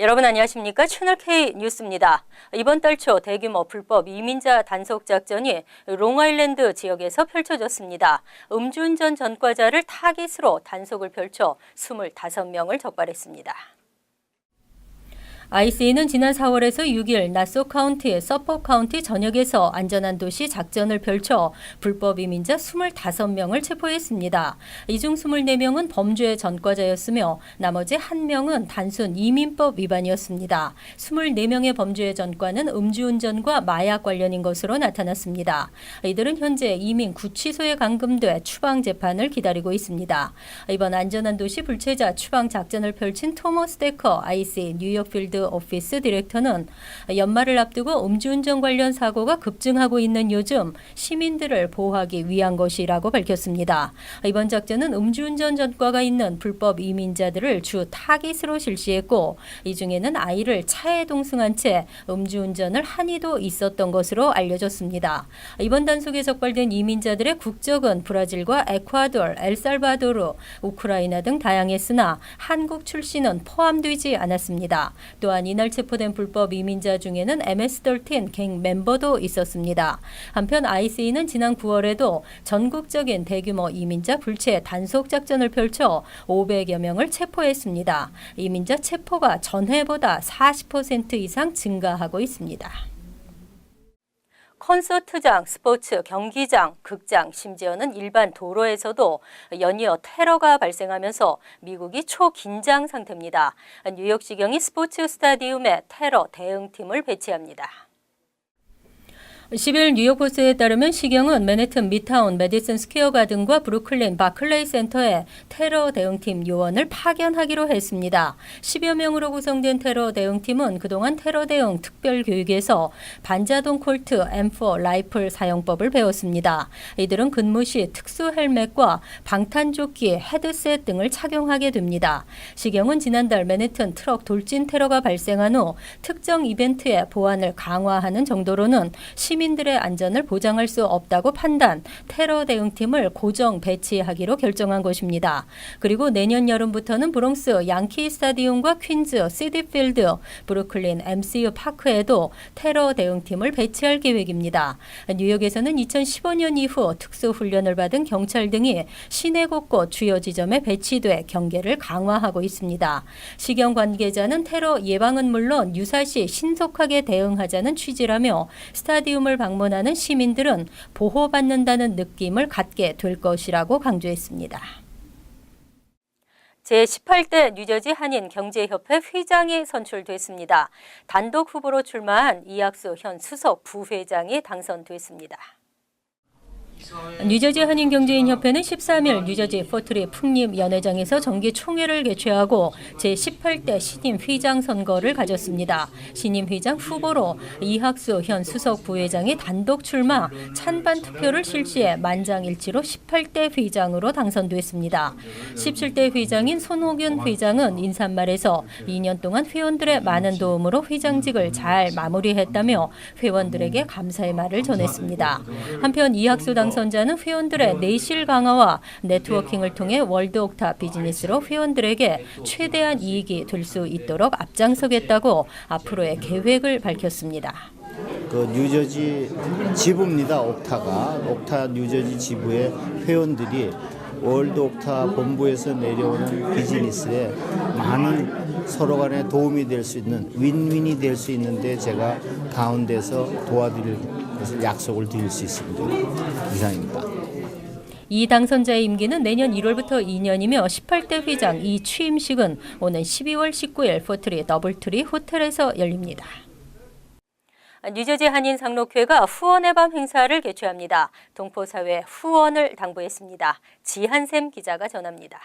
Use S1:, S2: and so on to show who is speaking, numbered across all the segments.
S1: 여러분 안녕하십니까? 채널K 뉴스입니다. 이번 달 초 대규모 불법 이민자 단속 작전이 롱아일랜드 지역에서 펼쳐졌습니다. 음주운전 전과자를 타깃으로 단속을 펼쳐 25명을 적발했습니다. IC는 지난 4월에서 6일 나소 카운티, 서포 카운티 전역에서 안전한 도시 작전을 펼쳐 불법 이민자 25명을 체포했습니다. 이 중 24명은 범죄 전과자였으며 나머지 1명은 단순 이민법 위반이었습니다. 24명의 범죄 전과는 음주운전과 마약 관련인 것으로 나타났습니다. 이들은 현재 이민 구치소에 감금돼 추방 재판을 기다리고 있습니다. 이번 안전한 도시 불체자 추방 작전을 펼친 토머스 데커 IC 뉴욕 필드 오피스 디렉터는 연말을 앞두고 음주운전 관련 사고가 급증하고 있는 요즘 시민들을 보호하기 위한 것이라고 밝혔습니다. 이번 작전은 음주운전 전과가 있는 불법 이민자들을 주 타깃으로 실시했고 이 중에는 아이를 차에 동승한 채 음주운전을 한 이도 있었던 것으로 알려졌습니다. 이번 단속에 적발된 이민자들의 국적은 브라질과 에콰도르, 엘살바도르, 우크라이나 등 다양했으나 한국 출신은 포함되지 않았습니다. 또한 이날 체포된 불법 이민자 중에는 MS-13 갱 멤버도 있었습니다. 한편 IC는 지난 9월에도 전국적인 대규모 이민자 불체 단속 작전을 펼쳐 500여 명을 체포했습니다. 이민자 체포가 전해보다 40% 이상 증가하고 있습니다. 콘서트장, 스포츠, 경기장, 극장, 심지어는 일반 도로에서도 연이어 테러가 발생하면서 미국이 초긴장 상태입니다. 뉴욕시경이 스포츠 스타디움에 테러 대응팀을 배치합니다. 10일 뉴욕포스트에 따르면 시경은 맨해튼 미드타운 메디슨 스퀘어 가든과 브루클린 바클레이 센터에 테러 대응팀 요원을 파견하기로 했습니다. 10여 명으로 구성된 테러 대응팀은 그동안 테러 대응 특별 교육에서 반자동 콜트 M4 라이플 사용법을 배웠습니다. 이들은 근무 시 특수 헬멧과 방탄조끼, 헤드셋 등을 착용하게 됩니다. 시경은 지난달 맨해튼 트럭 돌진 테러가 발생한 후 특정 이벤트의 보안을 강화하는 정도로는 시민들의 안전을 보장할 수 없다고 판단, 테러 대응팀을 고정 배치하기로 결정한 것입니다. 그리고 내년 여름부터는 브롱스 양키 스타디움과 퀸즈 시티필드, 브루클린 MCU 파크에도 테러 대응팀을 배치할 계획입니다. 뉴욕에서는 2015년 이후 특수훈련을 받은 경찰 등이 시내 곳곳 주요 지점에 배치돼 경계를 강화하고 있습니다. 시경 관계자는 테러 예방은 물론 유사시 신속하게 대응하자는 취지라며 스타디움을 방문하는 시민들은 보호받는다는 느낌을 갖게 될 것이라고 강조했습니다. 제18대 뉴저지 한인 경제협회 회장이 선출됐습니다. 단독 후보로 출마한 이학수 현 수석 부회장이 당선됐습니다. 뉴저지 한인경제인협회는 13일 뉴저지 포트리 풍립연회장에서 정기총회를 개최하고 제18대 신임 회장 선거를 가졌습니다. 신임 회장 후보로 이학수 현 수석 부회장이 단독 출마, 찬반 투표를 실시해 만장일치로 18대 회장으로 당선됐습니다. 17대 회장인 손호균 회장은 인사말에서 2년 동안 회원들의 많은 도움으로 회장직을 잘 마무리했다며 회원들에게 감사의 말을 전했습니다. 한편 이학수 당선자는 회원들의 내실 강화와 네트워킹을 통해 월드옥타 비즈니스로 회원들에게 최대한 이익이 될 수 있도록 앞장서겠다고 앞으로의 계획을 밝혔습니다.
S2: 그 뉴저지 지부입니다. 옥타 뉴저지 지부의 회원들이 월드 옥타 본부에서 내려오는 비즈니스에 많은 서로 간에 도움이 될 수 있는 윈윈이 될 수 있는데 제가 가운데서 도와드릴 것을 약속을 드릴 수 있습니다. 이상입니다.
S1: 이 당선자의 임기는 내년 1월부터 2년이며 18대 회장 이 취임식은 오는 12월 19일 포트리 더블트리 호텔에서 열립니다. 뉴저지 한인 상록회가 후원의 밤 행사를 개최합니다. 동포사회 후원을 당부했습니다. 지한샘 기자가 전합니다.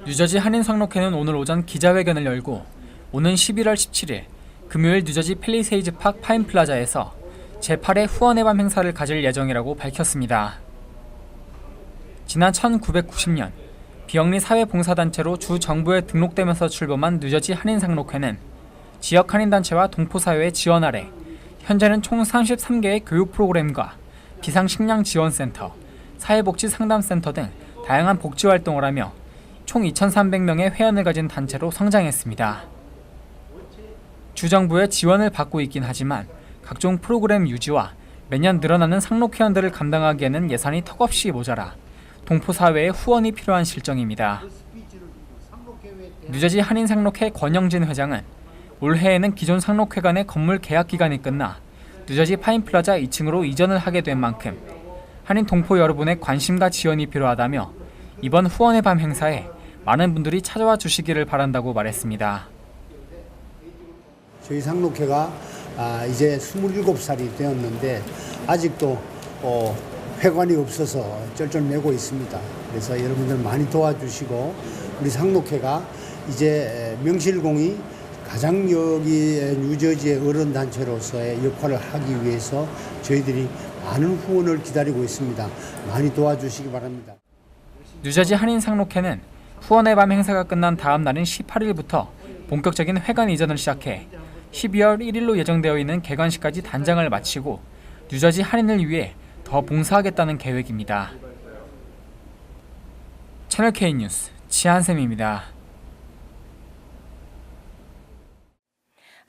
S3: 뉴저지 한인 상록회는 오늘 오전 기자회견을 열고 오는 11월 17일 금요일 뉴저지 팰리세이즈 팍 파인플라자에서 제8회 후원의 밤 행사를 가질 예정이라고 밝혔습니다. 지난 1990년 비영리 사회봉사단체로 주 정부에 등록되면서 출범한 뉴저지 한인 상록회는 지역 한인단체와 동포사회의 지원 아래 현재는 총 33개의 교육 프로그램과 비상식량 지원센터, 사회복지 상담센터 등 다양한 복지 활동을 하며 총 2,300명의 회원을 가진 단체로 성장했습니다. 주정부의 지원을 받고 있긴 하지만 각종 프로그램 유지와 매년 늘어나는 상록 회원들을 감당하기에는 예산이 턱없이 모자라 동포사회의 후원이 필요한 실정입니다. 뉴저지 한인상록회 권영진 회장은 올해에는 기존 상록회관의 건물 계약 기간이 끝나 뉴저지 파인플라자 2층으로 이전을 하게 된 만큼 한인 동포 여러분의 관심과 지원이 필요하다며 이번 후원의 밤 행사에 많은 분들이 찾아와 주시기를 바란다고 말했습니다.
S4: 저희 상록회가 이제 27살이 되었는데 아직도 회관이 없어서 쩔쩔매고 있습니다. 그래서 여러분들 많이 도와주시고 우리 상록회가 이제 명실공히 가장 여기 뉴저지의 어른단체로서의 역할을 하기 위해서 저희들이 많은 후원을 기다리고 있습니다. 많이 도와주시기 바랍니다.
S3: 뉴저지 한인상록회는 후원의 밤 행사가 끝난 다음 날인 18일부터 본격적인 회관 이전을 시작해 12월 1일로 예정되어 있는 개관식까지 단장을 마치고 뉴저지 한인을 위해 더 봉사하겠다는 계획입니다. 채널 K 뉴스 지한샘입니다.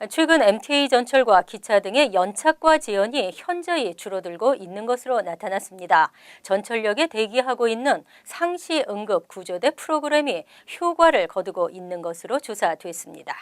S1: 최근 MTA 전철과 기차 등의 연착과 지연이 현저히 줄어들고 있는 것으로 나타났습니다. 전철역에 대기하고 있는 상시 응급 구조대 프로그램이 효과를 거두고 있는 것으로 조사됐습니다.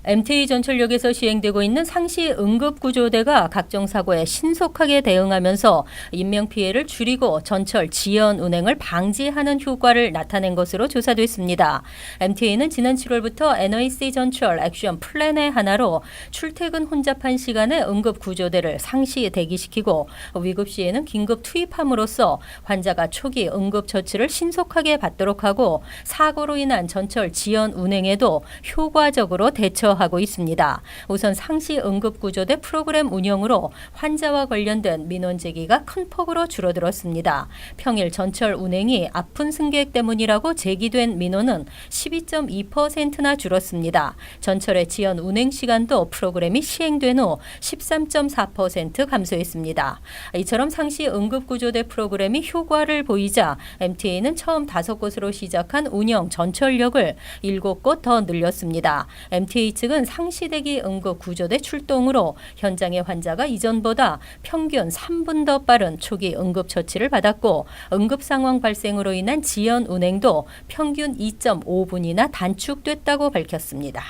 S1: MTA 전철역에서 시행되고 있는 상시 응급구조대가 각종 사고에 신속하게 대응하면서 인명피해를 줄이고 전철 지연 운행을 방지하는 효과를 나타낸 것으로 조사됐습니다. MTA는 지난 7월부터 NEC 전철 액션 플랜의 하나로 출퇴근 혼잡한 시간에 응급구조대를 상시 대기시키고 위급 시에는 긴급 투입함으로써 환자가 초기 응급처치를 신속하게 받도록 하고 사고로 인한 전철 지연 운행에도 효과적으로 대처하고 있습니다. 우선 상시 응급구조대 프로그램 운영으로 환자와 관련된 민원 제기가 큰 폭으로 줄어들었습니다. 평일 전철 운행이 아픈 승객 때문이라고 제기된 민원은 12.2%나 줄었습니다. 전철의 지연 운행 시간도 프로그램이 시행된 후 13.4% 감소했습니다. 이처럼 상시 응급구조대 프로그램이 효과를 보이자 MTA는 처음 5곳으로 시작한 운영 전철역을 7곳 더 늘렸습니다. MTA 측은 상시대기 응급구조대 출동으로 현장의 환자가 이전보다 평균 3분 더 빠른 초기 응급처치를 받았고 응급 상황 발생으로 인한 지연 운행도 평균 2.5분이나 단축됐다고 밝혔습니다.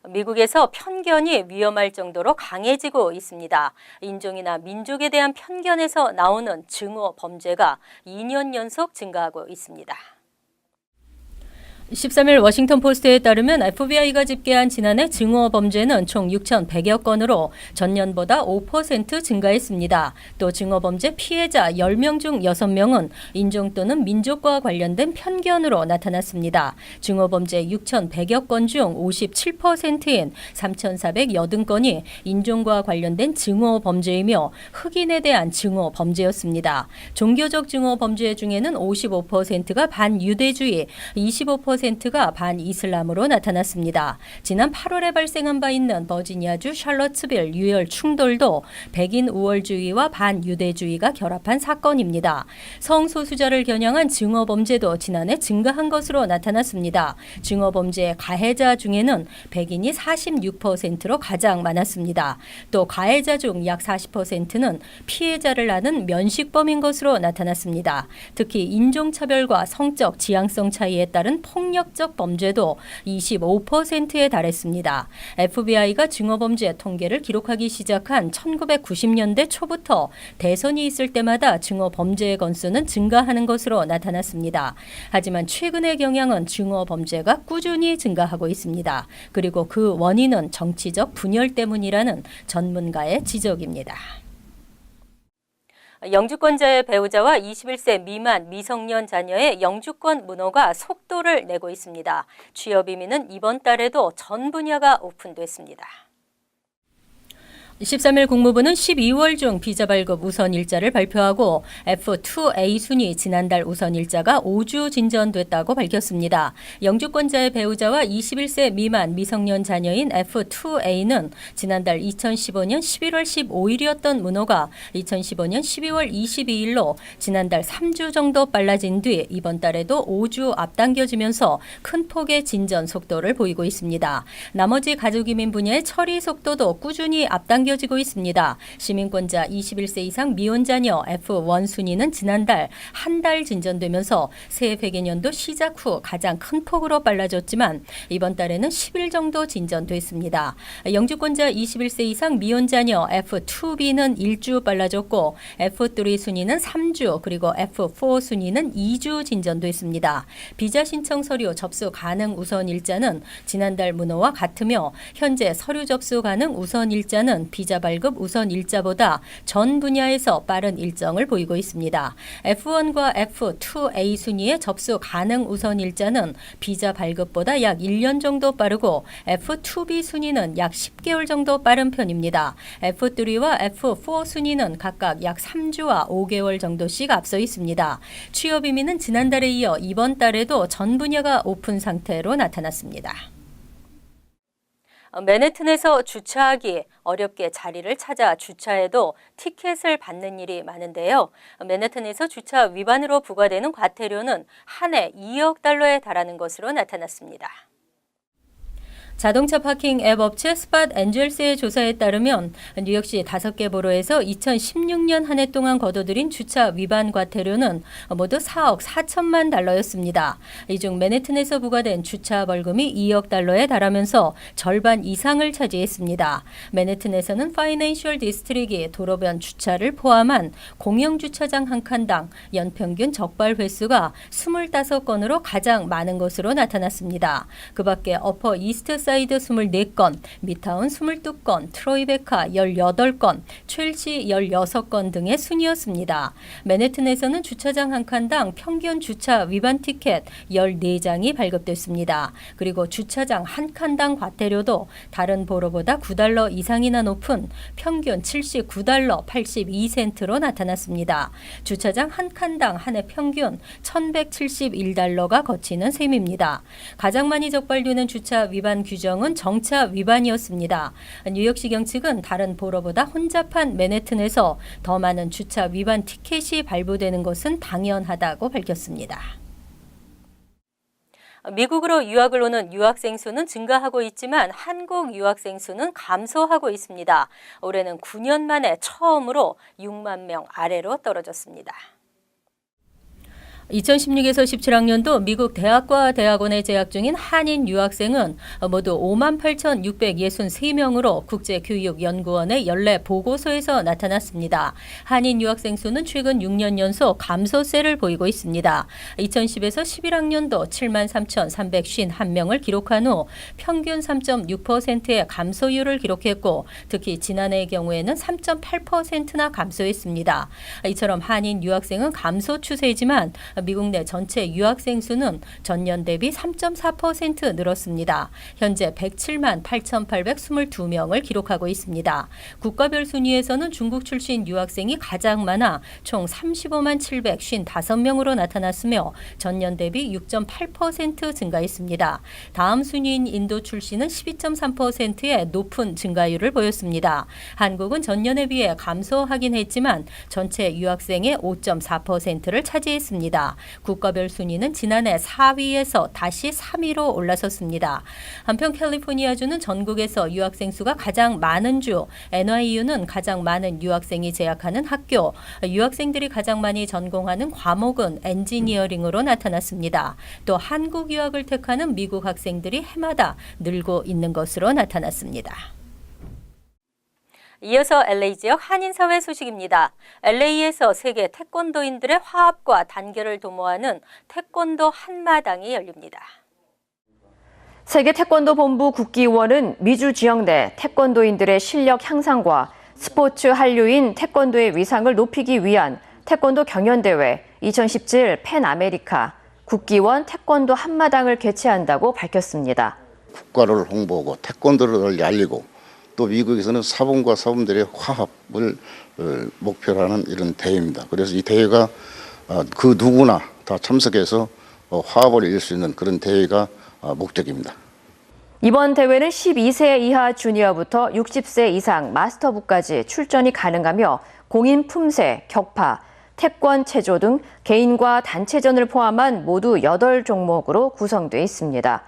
S1: 미국에서 편견이 위험할 정도로 강해지고 있습니다. 인종이나 민족에 대한 편견에서 나오는 증오 범죄가 2년 연속 증가하고 있습니다. 13일 워싱턴 포스트에 따르면 FBI가 집계한 지난해 증오 범죄는 총 6,100여 건으로 전년보다 5% 증가했습니다. 또 증오 범죄 피해자 10명 중 6명은 인종 또는 민족과 관련된 편견으로 나타났습니다. 증오 범죄 6,100여 건 중 57%인 3,480건이 인종과 관련된 증오 범죄이며 흑인에 대한 증오 범죄였습니다. 종교적 증오 범죄 중에는 55%가 반유대주의, 25%가 반이슬람으로 나타났습니다. 지난 8월에 발생한 바 있는 버지니아주 샬럿츠빌 유혈 충돌도 백인 우월주의와 반유대주의가 결합한 사건입니다. 성소수자를 겨냥한 증오 범죄도 지난해 증가한 것으로 나타났습니다. 증오 범죄의 가해자 중에는 백인이 46%로 가장 많았습니다. 또 가해자 중 약 40%는 피해자를 아는 면식범인 것으로 나타났습니다. 특히 인종차별과 성적 지향성 차이에 따른 폭력적 범죄도 25%에 달했습니다. FBI가 증오범죄 통계를 기록하기 시작한 1990년대 초부터 대선이 있을 때마다 증오범죄의 건수는 증가하는 것으로 나타났습니다. 하지만 최근의 경향은 증오범죄가 꾸준히 증가하고 있습니다. 그리고 그 원인은 정치적 분열 때문이라는 전문가의 지적입니다. 영주권자의 배우자와 21세 미만 미성년 자녀의 영주권 문호가 속도를 내고 있습니다. 취업 이민은 이번 달에도 전 분야가 오픈됐습니다. 13일 국무부는 12월 중 비자 발급 우선 일자를 발표하고 F2A 순위 지난달 우선 일자가 5주 진전됐다고 밝혔습니다. 영주권자의 배우자와 21세 미만 미성년 자녀인 F2A는 지난달 2015년 11월 15일이었던 문호가 2015년 12월 22일로 지난달 3주 정도 빨라진 뒤 이번 달에도 5주 앞당겨지면서 큰 폭의 진전 속도를 보이고 있습니다. 나머지 가족이민 분야의 처리 속도도 꾸준히 앞당겨지고 있습니다. 시민권자 21세 이상 미혼 자녀 F1 순위는 지난달 한 달 진전되면서 새해 회계년도 시작 후 가장 큰 폭으로 빨라졌지만 이번 달에는 10일 정도 진전됐습니다. 영주권자 21세 이상 미혼 자녀 F2B는 1주 빨라졌고 F3 순위는 3주 그리고 F4 순위는 2주 진전됐습니다. 비자 신청 서류 접수 가능 우선 일자는 지난달 문호와 같으며 현재 서류 접수 가능 우선 일자는 비자 발급 우선 일자보다 전 분야에서 빠른 일정을 보이고 있습니다. F1과 F2A 순위의 접수 가능 우선 일자는 비자 발급보다 약 1년 정도 빠르고 F2B 순위는 약 10개월 정도 빠른 편입니다. F3와 F4 순위는 각각 약 3주와 5개월 정도씩 앞서 있습니다. 취업 이민은 지난달에 이어 이번 달에도 전 분야가 오픈 상태로 나타났습니다. 맨해튼에서 주차하기 어렵게 자리를 찾아 주차해도 티켓을 받는 일이 많은데요. 맨해튼에서 주차 위반으로 부과되는 과태료는 한 해 2억 달러에 달하는 것으로 나타났습니다. 자동차 파킹 앱 업체 스팟 엔젤스의 조사에 따르면 뉴욕시 5개 보로에서 2016년 한 해 동안 거둬들인 주차 위반 과태료는 모두 4억 4천만 달러였습니다. 이 중 맨해튼에서 부과된 주차 벌금이 2억 달러에 달하면서 절반 이상을 차지했습니다. 맨해튼에서는 파이낸셜 디스트릭이 도로변 주차를 포함한 공영 주차장 한 칸당 연평균 적발 횟수가 25건으로 가장 많은 것으로 나타났습니다. 그 밖에 어퍼 이스트 사이드 24건, 미타운 22건, 트로이베카 18건, 첼시 16건 등의 순이었습니다. 맨해튼에서는 주차장 한 칸당 평균 주차 위반 티켓 14장이 발급됐습니다. 그리고 주차장 한 칸당 과태료도 다른 보로보다 9달러 이상이나 높은 평균 79달러 82센트로 나타났습니다. 주차장 한 칸당 한 해 평균 1171달러가 거치는 셈입니다. 가장 많이 적발되는 주차 위반 규정은 정차 위반이었습니다. 뉴욕시경 측은 다른 보로보다 혼잡한 맨해튼에서 더 많은 주차 위반 티켓이 발부되는 것은 당연하다고 밝혔습니다. 미국으로 유학을 오는 유학생 수는 증가하고 있지만 한국 유학생 수는 감소하고 있습니다. 올해는 9년 만에 처음으로 6만 명 아래로 떨어졌습니다. 2016에서 17학년도 미국 대학과 대학원에 재학 중인 한인 유학생은 모두 58,663명으로 국제교육연구원의 연례 보고서에서 나타났습니다. 한인 유학생 수는 최근 6년 연속 감소세를 보이고 있습니다. 2010에서 11학년도 73,351명을 기록한 후 평균 3.6%의 감소율을 기록했고 특히 지난해의 경우에는 3.8%나 감소했습니다. 이처럼 한인 유학생은 감소 추세이지만 미국 내 전체 유학생 수는 전년 대비 3.4% 늘었습니다. 현재 107만 8,822명을 기록하고 있습니다. 국가별 순위에서는 중국 출신 유학생이 가장 많아 총 35만 755명으로 나타났으며 전년 대비 6.8% 증가했습니다. 다음 순위인 인도 출신은 12.3%의 높은 증가율을 보였습니다. 한국은 전년에 비해 감소하긴 했지만 전체 유학생의 5.4%를 차지했습니다. 국가별 순위는 지난해 4위에서 다시 3위로 올라섰습니다. 한편 캘리포니아주는 전국에서 유학생 수가 가장 많은 주, NYU는 가장 많은 유학생이 재학하는 학교, 유학생들이 가장 많이 전공하는 과목은 엔지니어링으로 나타났습니다. 또 한국 유학을 택하는 미국 학생들이 해마다 늘고 있는 것으로 나타났습니다. 이어서 LA 지역 한인사회 소식입니다. LA에서 세계 태권도인들의 화합과 단결을 도모하는 태권도 한마당이 열립니다.
S5: 세계 태권도 본부 국기원은 미주 지역 내 태권도인들의 실력 향상과 스포츠 한류인 태권도의 위상을 높이기 위한 태권도 경연대회 2017 팬아메리카 국기원 태권도 한마당을 개최한다고 밝혔습니다.
S6: 국가를 홍보하고 태권도를 알리고 또 미국에서는 사범과 사범들의 화합을 목표로 하는 이런 대회입니다. 그래서 이 대회가 그 누구나 다 참석해서 화합을 이룰 수 있는 그런 대회가 목적입니다.
S5: 이번 대회는 12세 이하 주니어부터 60세 이상 마스터부까지 출전이 가능하며 공인 품새, 격파, 태권, 체조 등 개인과 단체전을 포함한 모두 8종목으로 구성돼 있습니다.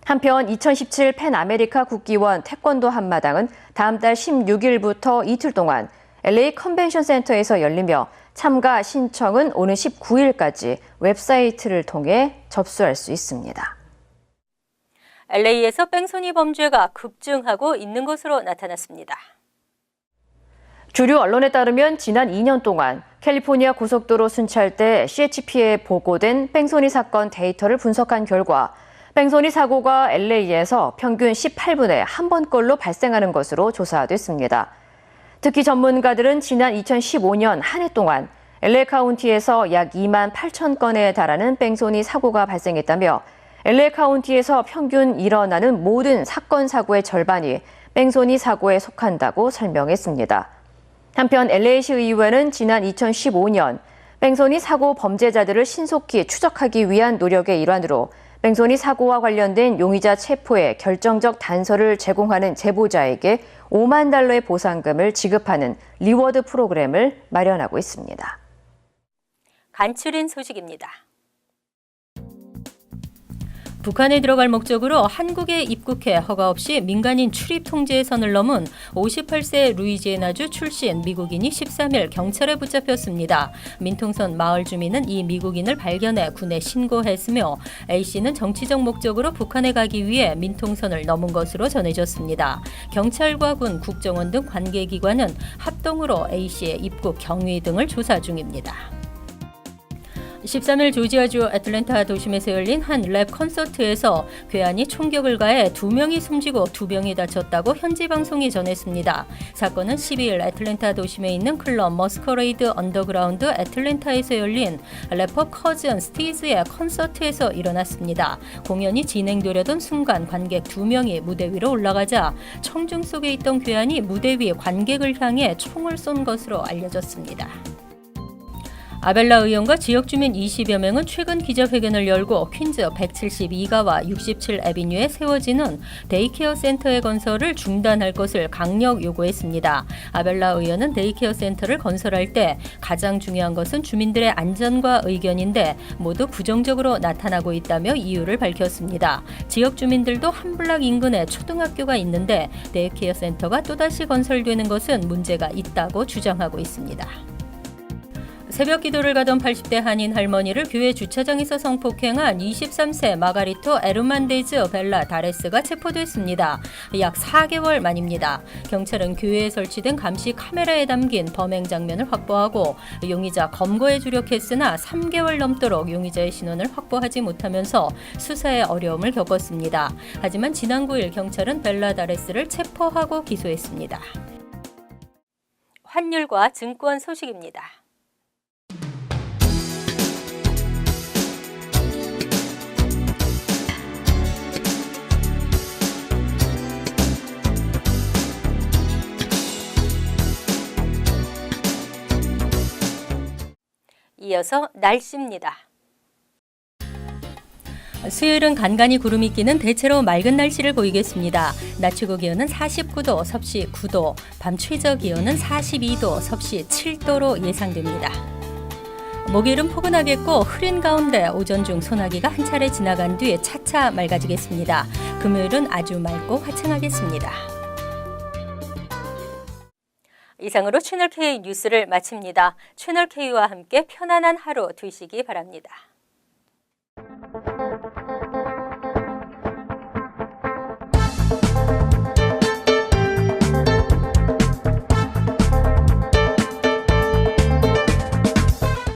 S5: 한편 2017 팬아메리카 국기원 태권도 한마당은 다음 달 16일부터 이틀 동안 LA 컨벤션 센터에서 열리며 참가 신청은 오는 19일까지 웹사이트를 통해 접수할 수 있습니다.
S1: LA에서 뺑소니 범죄가 급증하고 있는 것으로 나타났습니다.
S5: 주류 언론에 따르면 지난 2년 동안 캘리포니아 고속도로 순찰 때 CHP에 보고된 뺑소니 사건 데이터를 분석한 결과 뺑소니 사고가 LA에서 평균 18분에 한 번꼴로 발생하는 것으로 조사됐습니다. 특히 전문가들은 지난 2015년 한 해 동안 LA 카운티에서 약 2만 8천 건에 달하는 뺑소니 사고가 발생했다며 LA 카운티에서 평균 일어나는 모든 사건 사고의 절반이 뺑소니 사고에 속한다고 설명했습니다. 한편 LA시 의회는 지난 2015년 뺑소니 사고 범죄자들을 신속히 추적하기 위한 노력의 일환으로 뺑소니 사고와 관련된 용의자 체포에 결정적 단서를 제공하는 제보자에게 $5만 보상금을 지급하는 리워드 프로그램을 마련하고 있습니다.
S1: 간추린 소식입니다. 북한에 들어갈 목적으로 한국에 입국해 허가 없이 민간인 출입 통제의 선을 넘은 58세 루이지애나주 출신 미국인이 13일 경찰에 붙잡혔습니다. 민통선 마을 주민은 이 미국인을 발견해 군에 신고했으며 A씨는 정치적 목적으로 북한에 가기 위해 민통선을 넘은 것으로 전해졌습니다. 경찰과 군, 국정원 등 관계기관은 합동으로 A씨의 입국 경위 등을 조사 중입니다. 13일 조지아주 애틀랜타 도심에서 열린 한 랩 콘서트에서 괴한이 총격을 가해 2명이 숨지고 2명이 다쳤다고 현지 방송이 전했습니다. 사건은 12일 애틀랜타 도심에 있는 클럽 머스커레이드 언더그라운드 애틀랜타에서 열린 래퍼 커즌 스티즈의 콘서트에서 일어났습니다. 공연이 진행되려던 순간 관객 2명이 무대 위로 올라가자 청중 속에 있던 괴한이 무대 위 관객을 향해 총을 쏜 것으로 알려졌습니다. 아벨라 의원과 지역 주민 20여 명은 최근 기자회견을 열고 퀸즈 172가와 67 애비뉴에 세워지는 데이케어 센터의 건설을 중단할 것을 강력 요구했습니다. 아벨라 의원은 데이케어 센터를 건설할 때 가장 중요한 것은 주민들의 안전과 의견인데 모두 부정적으로 나타나고 있다며 이유를 밝혔습니다. 지역 주민들도 한 블락 인근에 초등학교가 있는데 데이케어 센터가 또다시 건설되는 것은 문제가 있다고 주장하고 있습니다. 새벽 기도를 가던 80대 한인 할머니를 교회 주차장에서 성폭행한 23세 마가리토 에르만데즈 벨라 다레스가 체포됐습니다. 약 4개월 만입니다. 경찰은 교회에 설치된 감시 카메라에 담긴 범행 장면을 확보하고 용의자 검거에 주력했으나 3개월 넘도록 용의자의 신원을 확보하지 못하면서 수사에 어려움을 겪었습니다. 하지만 지난 9일 경찰은 벨라 다레스를 체포하고 기소했습니다. 환율과 증권 소식입니다. 이어서 날씨입니다. 수요일은 간간히 구름이 끼는 대체로 맑은 날씨를 보이겠습니다. 낮 최고 기온은 49도, 섭씨 9도, 밤 최저 기온은 42도, 섭씨 7도로 예상됩니다. 목요일은 포근하겠고 흐린 가운데 오전 중 소나기가 한 차례 지나간 뒤에 차차 맑아지겠습니다. 금요일은 아주 맑고 화창하겠습니다. 이상으로 채널K 뉴스를 마칩니다. 채널K와 함께 편안한 하루 되시기 바랍니다.